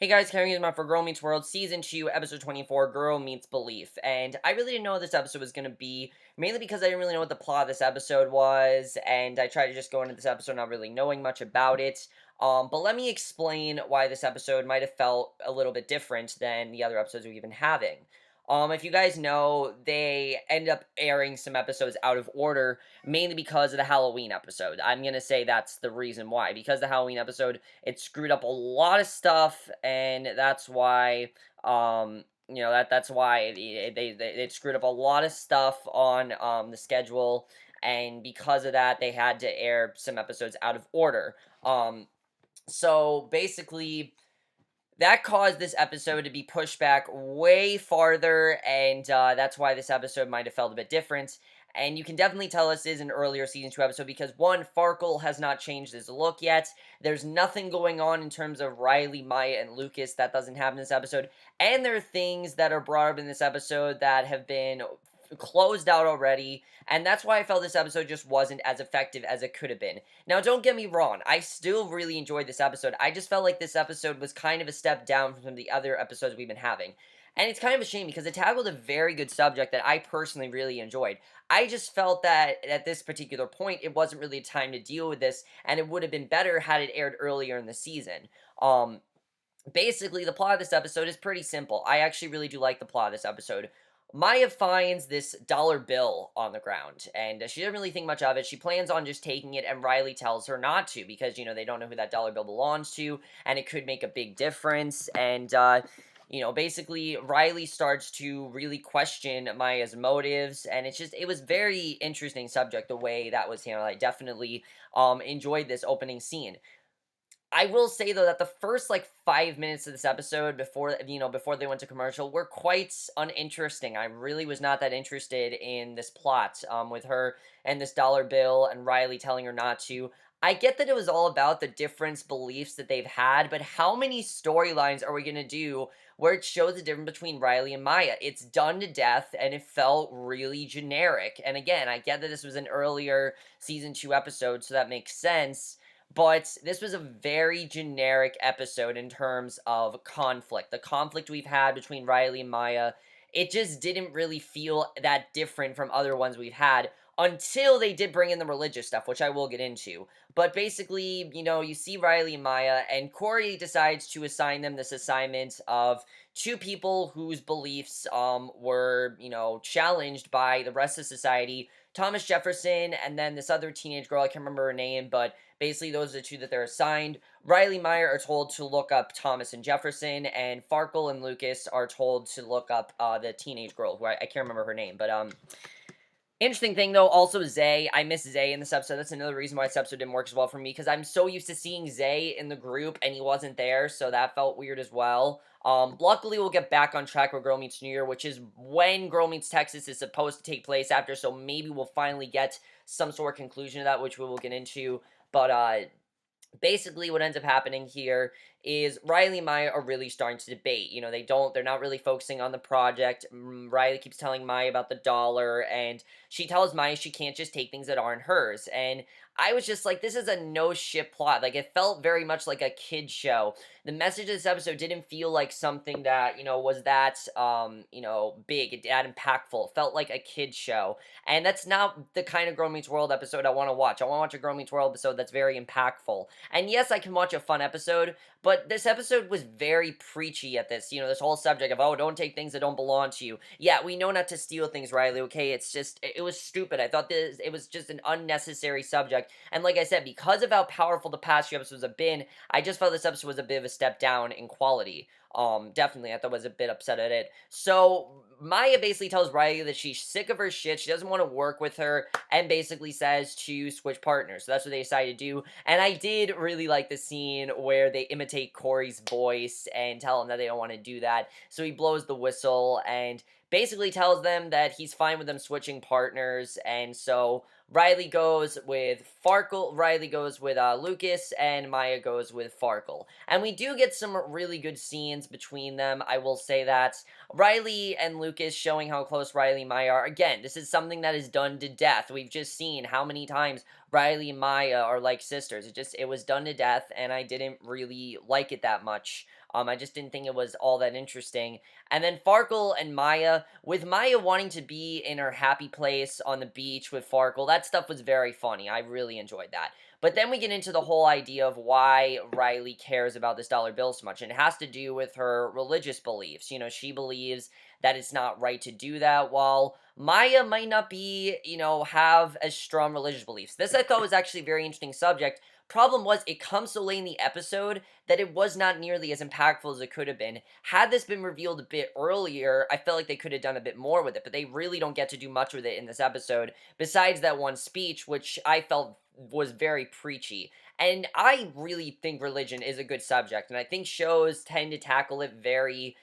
Hey guys, carrying on for Girl Meets World, Season 2, Episode 24, Girl Meets Belief. And I really didn't know what this episode was going to be, mainly because I didn't really know what the plot of this episode was, and I tried to just go into this episode not really knowing much about it. But let me explain why this episode might have felt a little bit different than the other episodes we've been having. If you guys know, they ended up airing some episodes out of order, mainly because of the Halloween episode. I'm gonna say that's the reason why. Because the Halloween episode, it screwed up a lot of stuff, and that's why, that's why it screwed up a lot of stuff on the schedule, and because of that, they had to air some episodes out of order. So basically, that caused this episode to be pushed back way farther, and that's why this episode might have felt a bit different. And you can definitely tell this is an earlier season 2 episode because one, Farkle has not changed his look yet. There's nothing going on in terms of Riley, Maya, and Lucas that doesn't happen in this episode. And there are things that are brought up in this episode that have been closed out already, and that's why I felt this episode just wasn't as effective as it could have been. Now, don't get me wrong, I still really enjoyed this episode. I just felt like this episode was kind of a step down from some of the other episodes we've been having. And it's kind of a shame because it tackled a very good subject that I personally really enjoyed. I just felt that at this particular point, it wasn't really time to deal with this, and it would have been better had it aired earlier in the season. Basically, the plot of this episode is pretty simple. I actually really do like the plot of this episode. Maya finds this dollar bill on the ground, and she doesn't really think much of it. She plans on just taking it, and Riley tells her not to because, they don't know who that dollar bill belongs to, and it could make a big difference. And, basically, Riley starts to really question Maya's motives, and it was very interesting subject the way that was handled. I definitely enjoyed this opening scene. I will say though that the first like 5 minutes of this episode before they went to commercial were quite uninteresting. I really was not that interested in this plot with her and this dollar bill and Riley telling her not to. I get that it was all about the different beliefs that they've had, but how many storylines are we gonna do where it shows the difference between Riley and Maya? It's done to death and it felt really generic. And again, I get that this was an earlier season 2 episode, so that makes sense, but this was a very generic episode in terms of conflict. The conflict we've had between Riley and Maya, it just didn't really feel that different from other ones we've had until they did bring in the religious stuff, which I will get into. But basically, you see Riley and Maya, and Corey decides to assign them this assignment of two people whose beliefs were, challenged by the rest of society. Thomas Jefferson, and then this other teenage girl, I can't remember her name, but basically those are the two that they're assigned. Riley and Maya are told to look up Thomas and Jefferson, and Farkle and Lucas are told to look up the teenage girl, who I can't remember her name, but interesting thing though, also Zay. I miss Zay in this episode. That's another reason why this episode didn't work as well for me, because I'm so used to seeing Zay in the group and he wasn't there, so that felt weird as well. Luckily we'll get back on track with Girl Meets New Year, which is when Girl Meets Texas is supposed to take place after, so maybe we'll finally get some sort of conclusion to that, which we will get into. But basically what ends up happening here is Riley and Maya are really starting to debate. They're not really focusing on the project. Riley keeps telling Maya about the dollar, and she tells Maya she can't just take things that aren't hers. And I was just like, this is a no shit plot. Like, it felt very much like a kid show. The message of this episode didn't feel like something that, was that, big, that impactful. It felt like a kid show. And that's not the kind of Girl Meets World episode I want to watch. I want to watch a Girl Meets World episode that's very impactful. And yes, I can watch a fun episode, but this episode was very preachy at this whole subject of, oh, don't take things that don't belong to you. Yeah, we know not to steal things, Riley, okay? It's just, it was stupid. I thought it was just an unnecessary subject. And like I said, because of how powerful the past few episodes have been, I just felt this episode was a bit of a step down in quality. Definitely, I thought I was a bit upset at it. So, Maya basically tells Riley that she's sick of her shit, she doesn't want to work with her, and basically says to switch partners. So that's what they decided to do. And I did really like the scene where they imitate Corey's voice and tell him that they don't want to do that. So he blows the whistle and basically tells them that he's fine with them switching partners. And so Riley goes with Lucas, and Maya goes with Farkle. And we do get some really good scenes between them, I will say that. Riley and Lucas showing how close Riley and Maya are. Again, this is something that is done to death. We've just seen how many times Riley and Maya are like sisters. It was done to death, and I didn't really like it that much. I just didn't think it was all that interesting. And then Farkle and Maya, with Maya wanting to be in her happy place on the beach with Farkle, that stuff was very funny. I really enjoyed that. But then we get into the whole idea of why Riley cares about this dollar bill so much, and it has to do with her religious beliefs. She believes that it's not right to do that, while Maya might not be, have as strong religious beliefs. This I thought was actually a very interesting subject. Problem was, it comes so late in the episode that it was not nearly as impactful as it could have been. Had this been revealed a bit earlier, I felt like they could have done a bit more with it, but they really don't get to do much with it in this episode, besides that one speech, which I felt was very preachy. And I really think religion is a good subject, and I think shows tend to tackle it very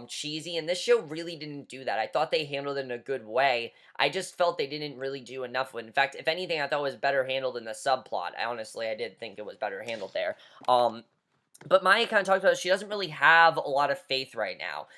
cheesy, and this show really didn't do that. I thought they handled it in a good way. I just felt they didn't really do enough with it. In fact, if anything, I thought it was better handled in the subplot. Honestly, I did think it was better handled there. But Maya kind of talked about she doesn't really have a lot of faith right now.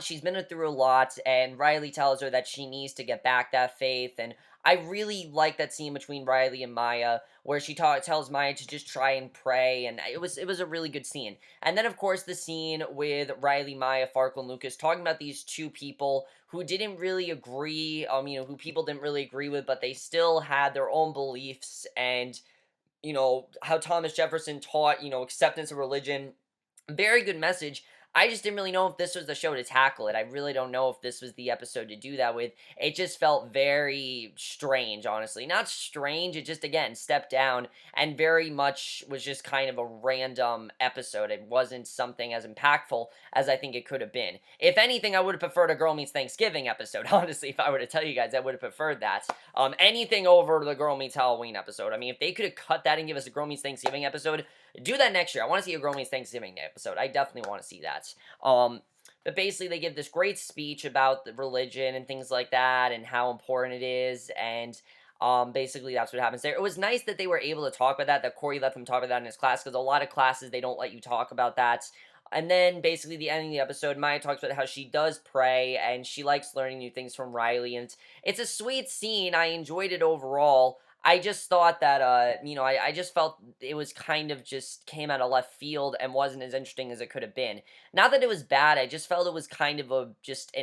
She's been through a lot, and Riley tells her that she needs to get back that faith. And I really like that scene between Riley and Maya, where she tells Maya to just try and pray, and it was a really good scene. And then, of course, the scene with Riley, Maya, Farkle, and Lucas talking about these two people who didn't really agree, who people didn't really agree with, but they still had their own beliefs, and how Thomas Jefferson taught, acceptance of religion. Very good message. I just didn't really know if this was the show to tackle it. I really don't know if this was the episode to do that with. It just felt very strange, honestly. Not strange, it just, again, stepped down and very much was just kind of a random episode. It wasn't something as impactful as I think it could have been. If anything, I would have preferred a Girl Meets Thanksgiving episode, honestly. If I were to tell you guys, I would have preferred that. Anything over the Girl Meets Halloween episode. I mean, if they could have cut that and give us a Girl Meets Thanksgiving episode, do that next year. I want to see a Girl Meets Thanksgiving episode. I definitely want to see that. But basically, they give this great speech about the religion and things like that, and how important it is, and basically that's what happens there. It was nice that they were able to talk about that. That Corey let them talk about that in his class, because a lot of classes they don't let you talk about that. And then basically the ending of the episode, Maya talks about how she does pray and she likes learning new things from Riley, and it's a sweet scene. I enjoyed it overall. I just thought that, I just felt it was kind of just came out of left field and wasn't as interesting as it could have been. Not that it was bad, I just felt it was kind of just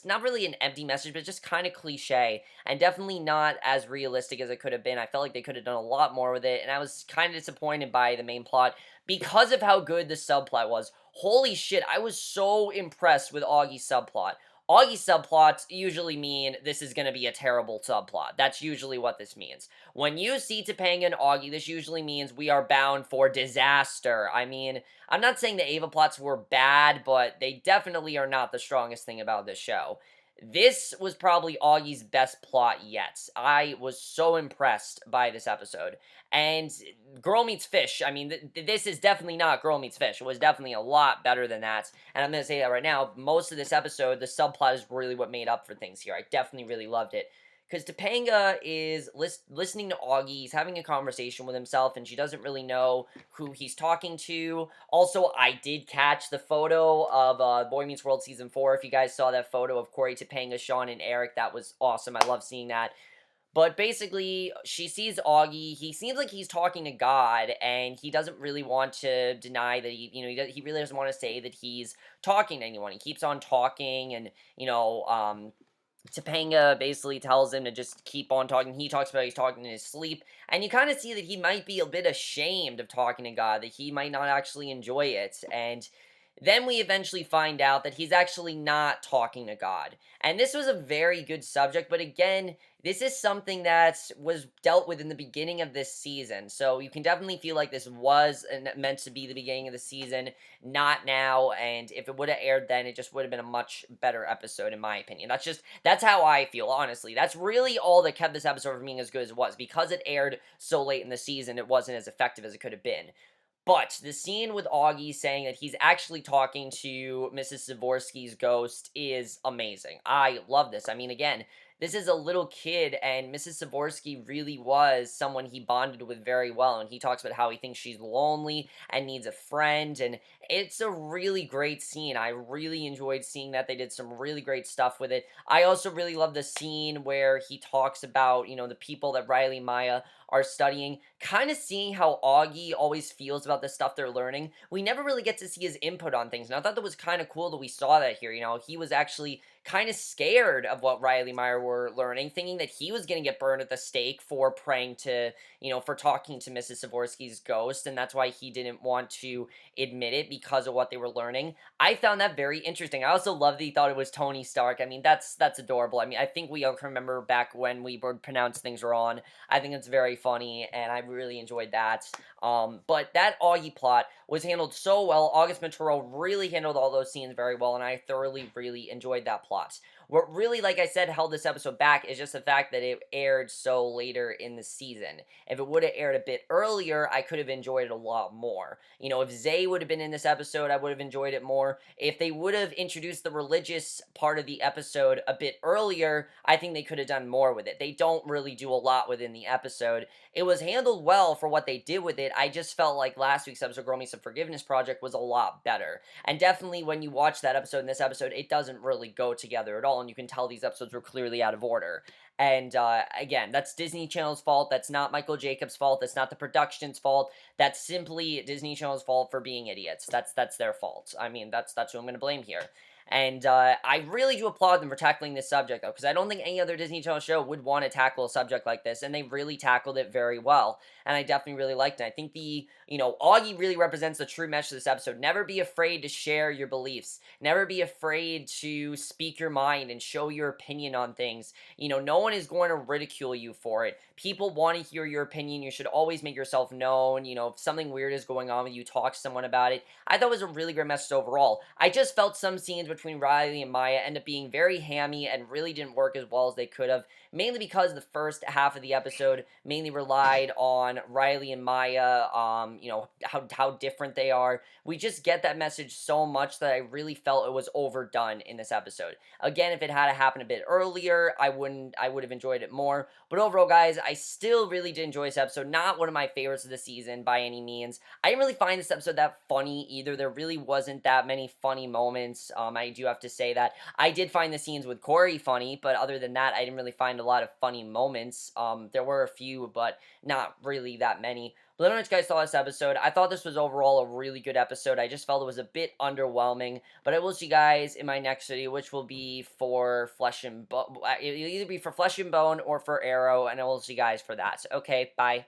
not really an empty message, but just kind of cliche, and definitely not as realistic as it could have been. I felt like they could have done a lot more with it, and I was kind of disappointed by the main plot because of how good the subplot was. Holy shit, I was so impressed with Augie's subplot. Augie subplots usually mean this is going to be a terrible subplot. That's usually what this means. When you see Topanga and Augie, this usually means we are bound for disaster. I mean, I'm not saying the Ava plots were bad, but they definitely are not the strongest thing about this show. This was probably Augie's best plot yet. I was so impressed by this episode. And Girl Meets Fish, I mean, this is definitely not Girl Meets Fish. It was definitely a lot better than that. And I'm going to say that right now. Most of this episode, the subplot is really what made up for things here. I definitely really loved it. Because Topanga is listening to Auggie, he's having a conversation with himself, and she doesn't really know who he's talking to. Also, I did catch the photo of Boy Meets World Season 4. If you guys saw that photo of Corey, Topanga, Sean, and Eric, that was awesome. I love seeing that. But basically, she sees Auggie. He seems like he's talking to God, and he doesn't really want to deny that he really doesn't want to say that he's talking to anyone. He keeps on talking, and, Topanga basically tells him to just keep on talking. He talks about he's talking in his sleep, and you kind of see that he might be a bit ashamed of talking to God, that he might not actually enjoy it, and then we eventually find out that he's actually not talking to God. And this was a very good subject, but again, this is something that was dealt with in the beginning of this season. So you can definitely feel like this was meant to be the beginning of the season, not now. And if it would have aired then, it just would have been a much better episode, in my opinion. That's how I feel, honestly. That's really all that kept this episode from being as good as it was. Because it aired so late in the season, it wasn't as effective as it could have been. But the scene with Auggie saying that he's actually talking to Mrs. Zavorsky's ghost is amazing. I love this. I mean, again, this is a little kid, and Mrs. Zavorsky really was someone he bonded with very well, and he talks about how he thinks she's lonely and needs a friend, and It's a really great scene. I really enjoyed seeing that. They did some really great stuff with it. I also really love the scene where he talks about, the people that Riley and Maya are studying, kind of seeing how Augie always feels about the stuff they're learning. We never really get to see his input on things. And I thought that was kind of cool that we saw that here. He was actually kind of scared of what Riley and Maya were learning, thinking that he was going to get burned at the stake for praying to, for talking to Mrs. Savorsky's ghost. And that's why he didn't want to admit it because of what they were learning. I found that very interesting. I also love that he thought it was Tony Stark. I mean, that's adorable. I mean, I think we all can remember back when we would pronounce things wrong. I think it's very funny, and I really enjoyed that. But that Augie plot was handled so well. August Monturo really handled all those scenes very well, and I thoroughly, really enjoyed that plot. What really, like I said, held this episode back is just the fact that it aired so later in the season. If it would have aired a bit earlier, I could have enjoyed it a lot more. If Zay would have been in this episode, I would have enjoyed it more. If they would have introduced the religious part of the episode a bit earlier, I think they could have done more with it. They don't really do a lot within the episode. It was handled well for what they did with it. I just felt like last week's episode, Girl Me Some Forgiveness Project, was a lot better. And definitely when you watch that episode and this episode, it doesn't really go together at all, and you can tell these episodes were clearly out of order. And again, that's Disney Channel's fault. That's not Michael Jacobs' fault. That's not the production's fault. That's simply Disney Channel's fault for being idiots. That's their fault. I mean, that's who I'm going to blame here. And I really do applaud them for tackling this subject, though, because I don't think any other Disney Channel show would want to tackle a subject like this, and they really tackled it very well. And I definitely really liked it. I think Augie really represents the true message of this episode. Never be afraid to share your beliefs. Never be afraid to speak your mind and show your opinion on things. No one is going to ridicule you for it. People want to hear your opinion. You should always make yourself known. If something weird is going on with you, talk to someone about it. I thought it was a really great message overall. I just felt some scenes between Riley and Maya end up being very hammy and really didn't work as well as they could have, mainly because the first half of the episode mainly relied on Riley and Maya, how different they are. We just get that message so much that I really felt it was overdone in this episode. Again, if it had happened a bit earlier, I would have enjoyed it more. But overall, guys, I still really did enjoy this episode. Not one of my favorites of the season by any means. I didn't really find this episode that funny either. There really wasn't that many funny moments. I do have to say that. I did find the scenes with Corey funny, but other than that, I didn't really find a lot of funny moments. There were a few, but not really that many. But let me know what you guys thought of this episode. I thought this was overall a really good episode. I just felt it was a bit underwhelming. But I will see you guys in my next video, which will be for Flesh and Bone. It'll either be for Flesh and Bone or for Arrow, and I will see you guys for that. So, okay, bye.